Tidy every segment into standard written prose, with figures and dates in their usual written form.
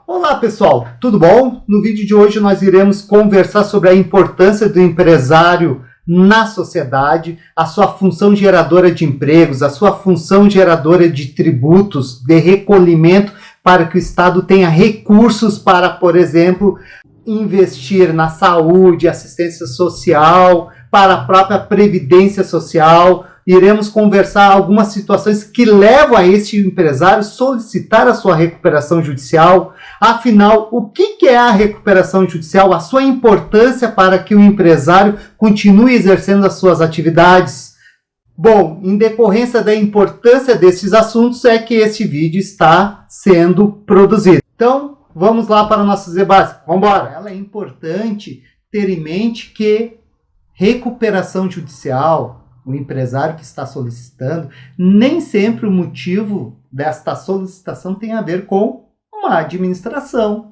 Olá pessoal, tudo bom? No vídeo de hoje nós iremos conversar sobre a importância do empresário na sociedade, a sua função geradora de empregos, a sua função geradora de tributos, de recolhimento para que o Estado tenha recursos para, por exemplo, investir na saúde, assistência social, para a própria previdência social. Iremos conversar algumas situações que levam a este empresário solicitar a sua recuperação judicial. Afinal, o que é a recuperação judicial? A sua importância para que o empresário continue exercendo as suas atividades. Bom, em decorrência da importância desses assuntos é que este vídeo está sendo produzido. Então, vamos lá para nossos debates. Vamos embora. Ela é importante ter em mente que recuperação judicial, o empresário que está solicitando, nem sempre o motivo desta solicitação tem a ver com uma administração.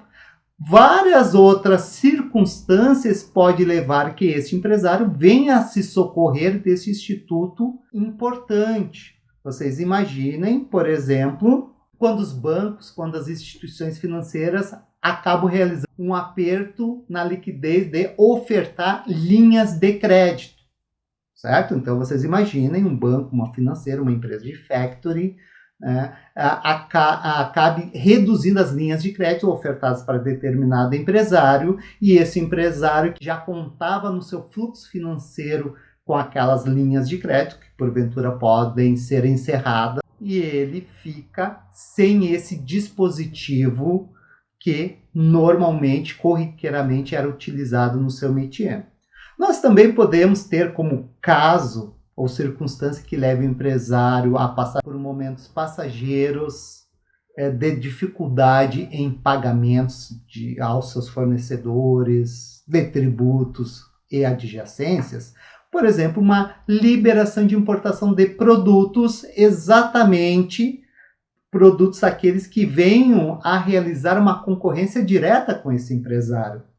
Várias outras circunstâncias podem levar que esse empresário venha a se socorrer desse instituto importante. Vocês imaginem, por exemplo, quando os bancos, quando as instituições financeiras acabam realizando um aperto na liquidez de ofertar linhas de crédito. Certo? Então, vocês imaginem um banco, uma financeira, uma empresa de factoring, acabe reduzindo as linhas de crédito ofertadas para determinado empresário, e esse empresário que já contava no seu fluxo financeiro com aquelas linhas de crédito, que porventura podem ser encerradas, e ele fica sem esse dispositivo que normalmente, corriqueiramente, era utilizado no seu métier. Nós também podemos ter como caso ou circunstância que leve o empresário a passar por momentos passageiros de dificuldade em pagamentos aos seus fornecedores, de tributos e adjacências. Por exemplo, uma liberação de importação de produtos, exatamente produtos aqueles que venham a realizar uma concorrência direta com esse empresário.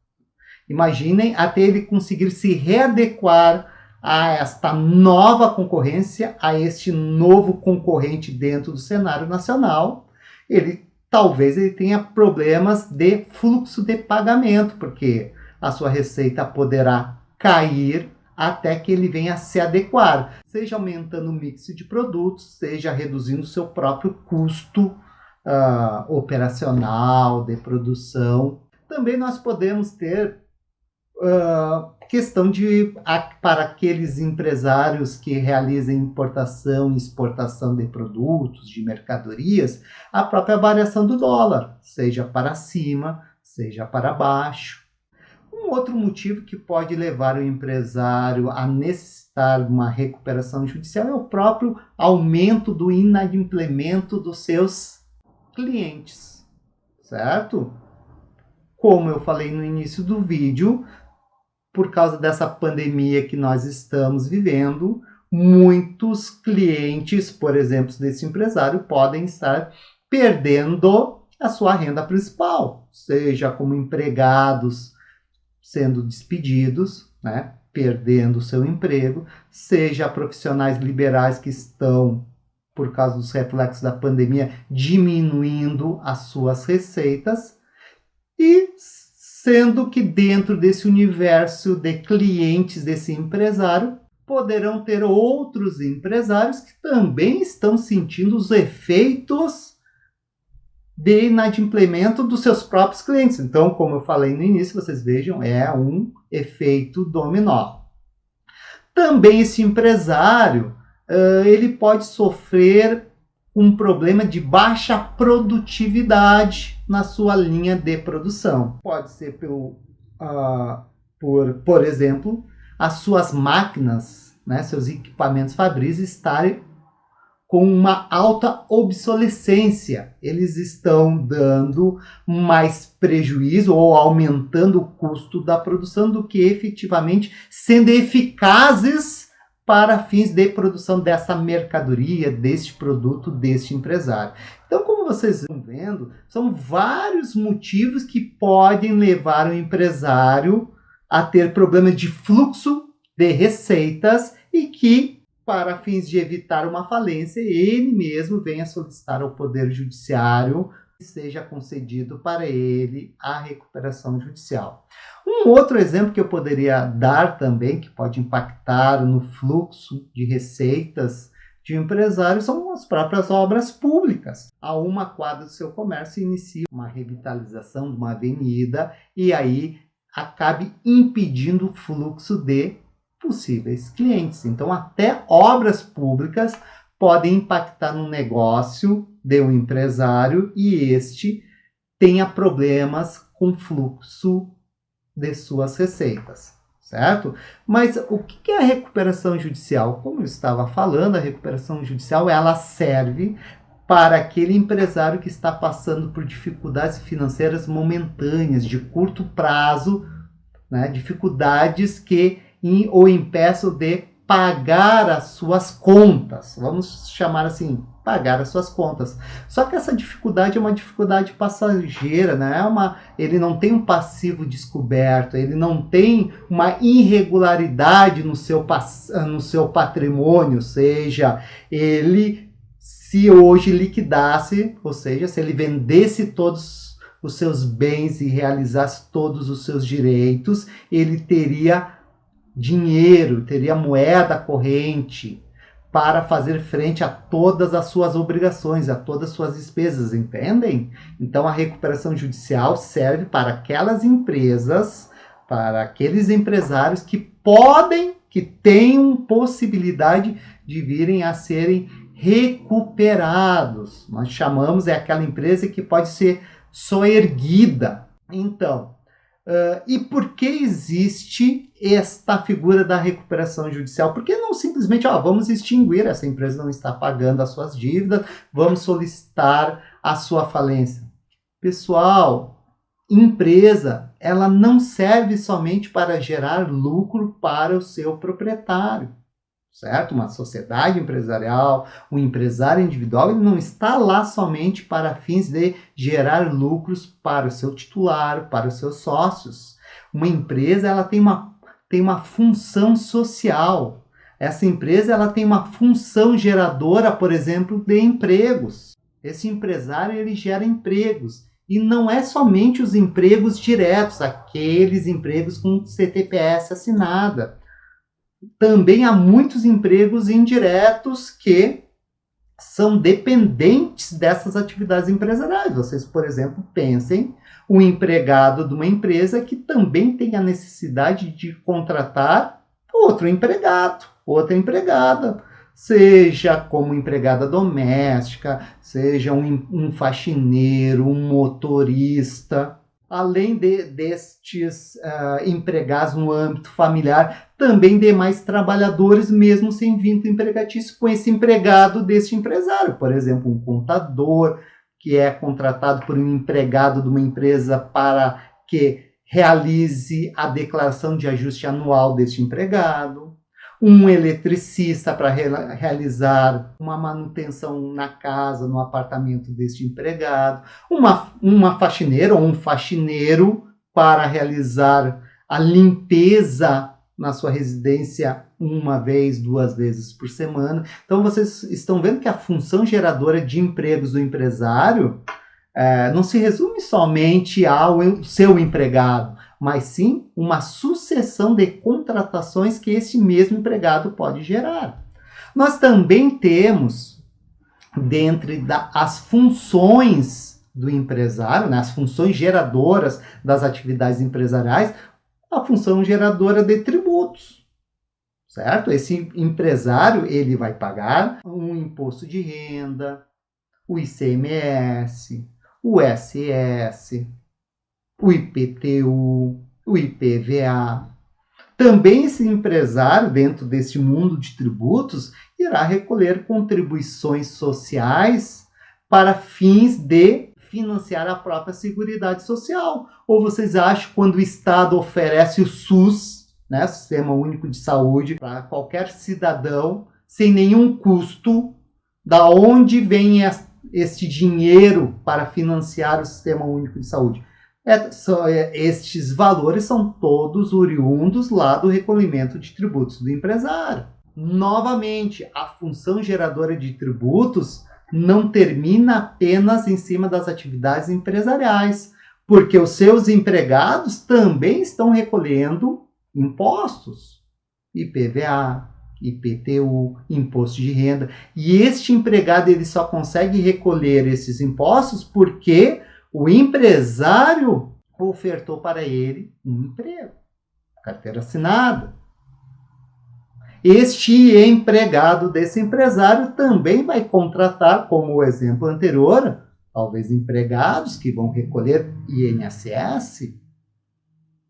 Imaginem até ele conseguir se readequar a esta nova concorrência, a este novo concorrente dentro do cenário nacional. Talvez ele tenha problemas de fluxo de pagamento, porque a sua receita poderá cair até que ele venha a se adequar, seja aumentando o mix de produtos, seja reduzindo o seu próprio custo operacional, de produção. Também nós podemos ter questão para aqueles empresários que realizem importação e exportação de produtos, de mercadorias, a própria variação do dólar, seja para cima, seja para baixo. Um outro motivo que pode levar o empresário a necessitar de uma recuperação judicial é o próprio aumento do inadimplemento dos seus clientes, certo? Como eu falei no início do vídeo, por causa dessa pandemia que nós estamos vivendo, muitos clientes, por exemplo, desse empresário, podem estar perdendo a sua renda principal, seja como empregados sendo despedidos, perdendo o seu emprego, seja profissionais liberais que estão, por causa dos reflexos da pandemia, diminuindo as suas receitas, e sendo que dentro desse universo de clientes desse empresário, poderão ter outros empresários que também estão sentindo os efeitos de inadimplemento dos seus próprios clientes. Então, como eu falei no início, vocês vejam, é um efeito dominó. Também esse empresário, ele pode sofrer um problema de baixa produtividade na sua linha de produção. Pode ser por exemplo, as suas máquinas, seus equipamentos fabris estarem com uma alta obsolescência. Eles estão dando mais prejuízo ou aumentando o custo da produção do que efetivamente sendo eficazes para fins de produção dessa mercadoria, deste produto, deste empresário. Então, como vocês estão vendo, são vários motivos que podem levar o empresário a ter problema de fluxo de receitas e que, para fins de evitar uma falência, ele mesmo venha solicitar ao Poder Judiciário seja concedido para ele a recuperação judicial. Um outro exemplo que eu poderia dar também, que pode impactar no fluxo de receitas de um empresário, são as próprias obras públicas. A uma quadra do seu comércio inicia uma revitalização de uma avenida e aí acabe impedindo o fluxo de possíveis clientes. Então, até obras públicas podem impactar no negócio de um empresário e este tenha problemas com fluxo de suas receitas, certo? Mas o que é a recuperação judicial? Como eu estava falando, a recuperação judicial ela serve para aquele empresário que está passando por dificuldades financeiras momentâneas, de curto prazo, né? Dificuldades que o impeçam de pagar as suas contas, vamos chamar assim, pagar as suas contas. Só que essa dificuldade é uma dificuldade passageira, né? Ele não tem um passivo descoberto, ele não tem uma irregularidade no seu patrimônio, seja, ele se hoje liquidasse, ou seja, se ele vendesse todos os seus bens e realizasse todos os seus direitos, ele teria dinheiro, teria moeda corrente para fazer frente a todas as suas obrigações, a todas as suas despesas, entendem? Então a recuperação judicial serve para aquelas empresas, para aqueles empresários que tenham possibilidade de virem a serem recuperados. Nós chamamos, é aquela empresa que pode ser soerguida. Então, e por que existe esta figura da recuperação judicial? Por que não simplesmente, vamos extinguir, essa empresa não está pagando as suas dívidas, vamos solicitar a sua falência? Pessoal, empresa, ela não serve somente para gerar lucro para o seu proprietário, certo? Uma sociedade empresarial, um empresário individual, ele não está lá somente para fins de gerar lucros para o seu titular, para os seus sócios. Uma empresa, ela tem uma função social. Essa empresa, ela tem uma função geradora, por exemplo, de empregos. Esse empresário, ele gera empregos. E não é somente os empregos diretos, aqueles empregos com CTPS assinada. Também há muitos empregos indiretos que são dependentes dessas atividades empresariais. Vocês, por exemplo, pensem um empregado de uma empresa que também tem a necessidade de contratar outro empregado, outra empregada, seja como empregada doméstica, seja um faxineiro, um motorista. Além destes empregados no âmbito familiar, também demais trabalhadores, mesmo sem vínculo empregatício, com esse empregado deste empresário. Por exemplo, um contador que é contratado por um empregado de uma empresa para que realize a declaração de ajuste anual deste empregado. Um eletricista para realizar uma manutenção na casa, no apartamento deste empregado, uma faxineira ou um faxineiro para realizar a limpeza na sua residência uma vez, 2 vezes por semana. Então vocês estão vendo que a função geradora de empregos do empresário não se resume somente ao seu empregado, mas sim uma sucessão de contratações que esse mesmo empregado pode gerar. Nós também temos, dentre as funções do empresário, né, as funções geradoras das atividades empresariais, a função geradora de tributos, certo? Esse empresário, ele vai pagar um imposto de renda, o ICMS, o SS, o IPTU, o IPVA. Também esse empresário, dentro deste mundo de tributos, irá recolher contribuições sociais para fins de financiar a própria Seguridade Social. Ou vocês acham que quando o Estado oferece o SUS, né, Sistema Único de Saúde, para qualquer cidadão, sem nenhum custo, da onde vem este dinheiro para financiar o Sistema Único de Saúde? Estes valores são todos oriundos lá do recolhimento de tributos do empresário. Novamente, a função geradora de tributos não termina apenas em cima das atividades empresariais, porque os seus empregados também estão recolhendo impostos, IPVA, IPTU, imposto de renda, e este empregado ele só consegue recolher esses impostos porque o empresário ofertou para ele um emprego, carteira assinada. Este empregado desse empresário também vai contratar, como o exemplo anterior, talvez empregados que vão recolher INSS,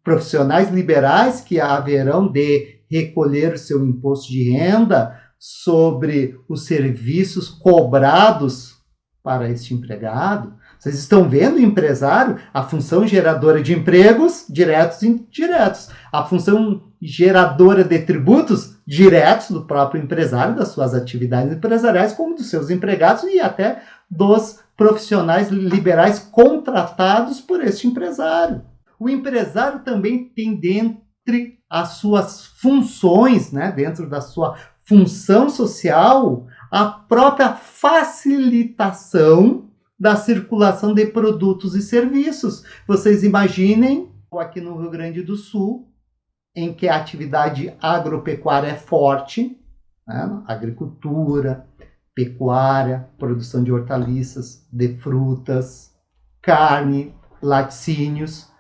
profissionais liberais que haverão de recolher o seu imposto de renda sobre os serviços cobrados para este empregado. Vocês estão vendo, empresário, a função geradora de empregos diretos e indiretos, a função geradora de tributos diretos do próprio empresário, das suas atividades empresariais, como dos seus empregados e até dos profissionais liberais contratados por este empresário. O empresário também tem dentre as suas funções, dentro da sua função social, a própria facilitação da circulação de produtos e serviços. Vocês imaginem, aqui no Rio Grande do Sul, em que a atividade agropecuária é forte, agricultura, pecuária, produção de hortaliças, de frutas, carne, laticínios.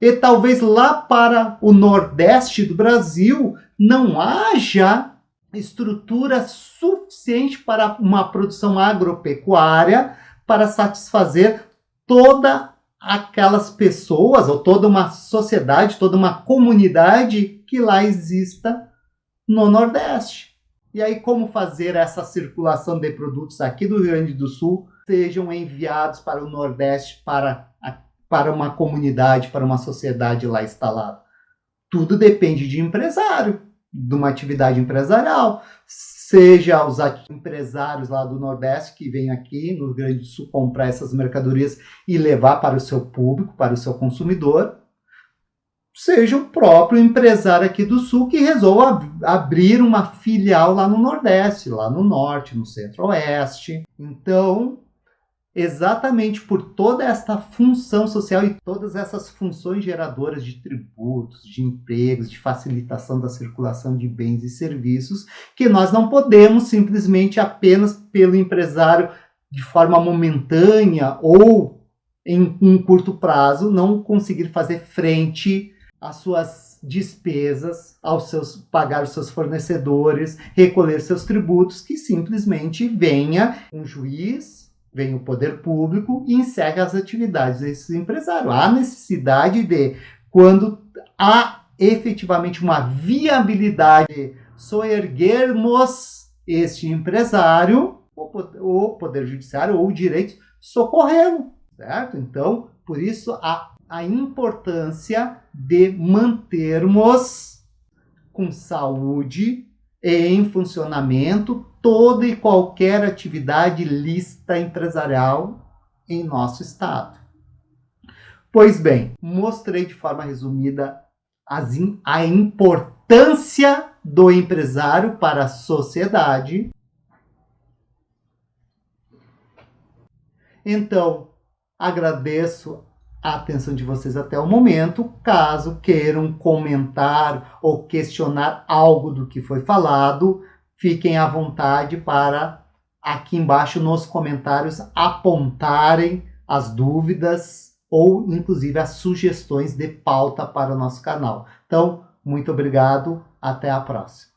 E talvez lá para o Nordeste do Brasil não haja estrutura suficiente para uma produção agropecuária para satisfazer todas aquelas pessoas, ou toda uma sociedade, toda uma comunidade que lá exista no Nordeste. E aí, como fazer essa circulação de produtos aqui do Rio Grande do Sul sejam enviados para o Nordeste, para uma comunidade, para uma sociedade lá instalada? Tudo depende de empresário, de uma atividade empresarial. Seja os empresários lá do Nordeste que vêm aqui no Rio Grande do Sul comprar essas mercadorias e levar para o seu público, para o seu consumidor, seja o próprio empresário aqui do Sul que resolva abrir uma filial lá no Nordeste, lá no Norte, no Centro-Oeste. Então, exatamente por toda esta função social e todas essas funções geradoras de tributos, de empregos, de facilitação da circulação de bens e serviços, que nós não podemos simplesmente apenas pelo empresário de forma momentânea ou em um curto prazo não conseguir fazer frente às suas despesas, pagar os seus fornecedores, recolher seus tributos, que simplesmente venha um juiz, vem o poder público e encerra as atividades desses empresários. Há necessidade de, quando há efetivamente uma viabilidade, soerguermos este empresário, o poder judiciário ou o direito socorrê-lo, certo? Então, por isso, a importância de mantermos com saúde e em funcionamento toda e qualquer atividade lícita empresarial em nosso estado. Pois bem, mostrei de forma resumida a importância do empresário para a sociedade. Então, agradeço a atenção de vocês até o momento. Caso queiram comentar ou questionar algo do que foi falado, fiquem à vontade para aqui embaixo nos comentários apontarem as dúvidas ou inclusive as sugestões de pauta para o nosso canal. Então, muito obrigado, até a próxima.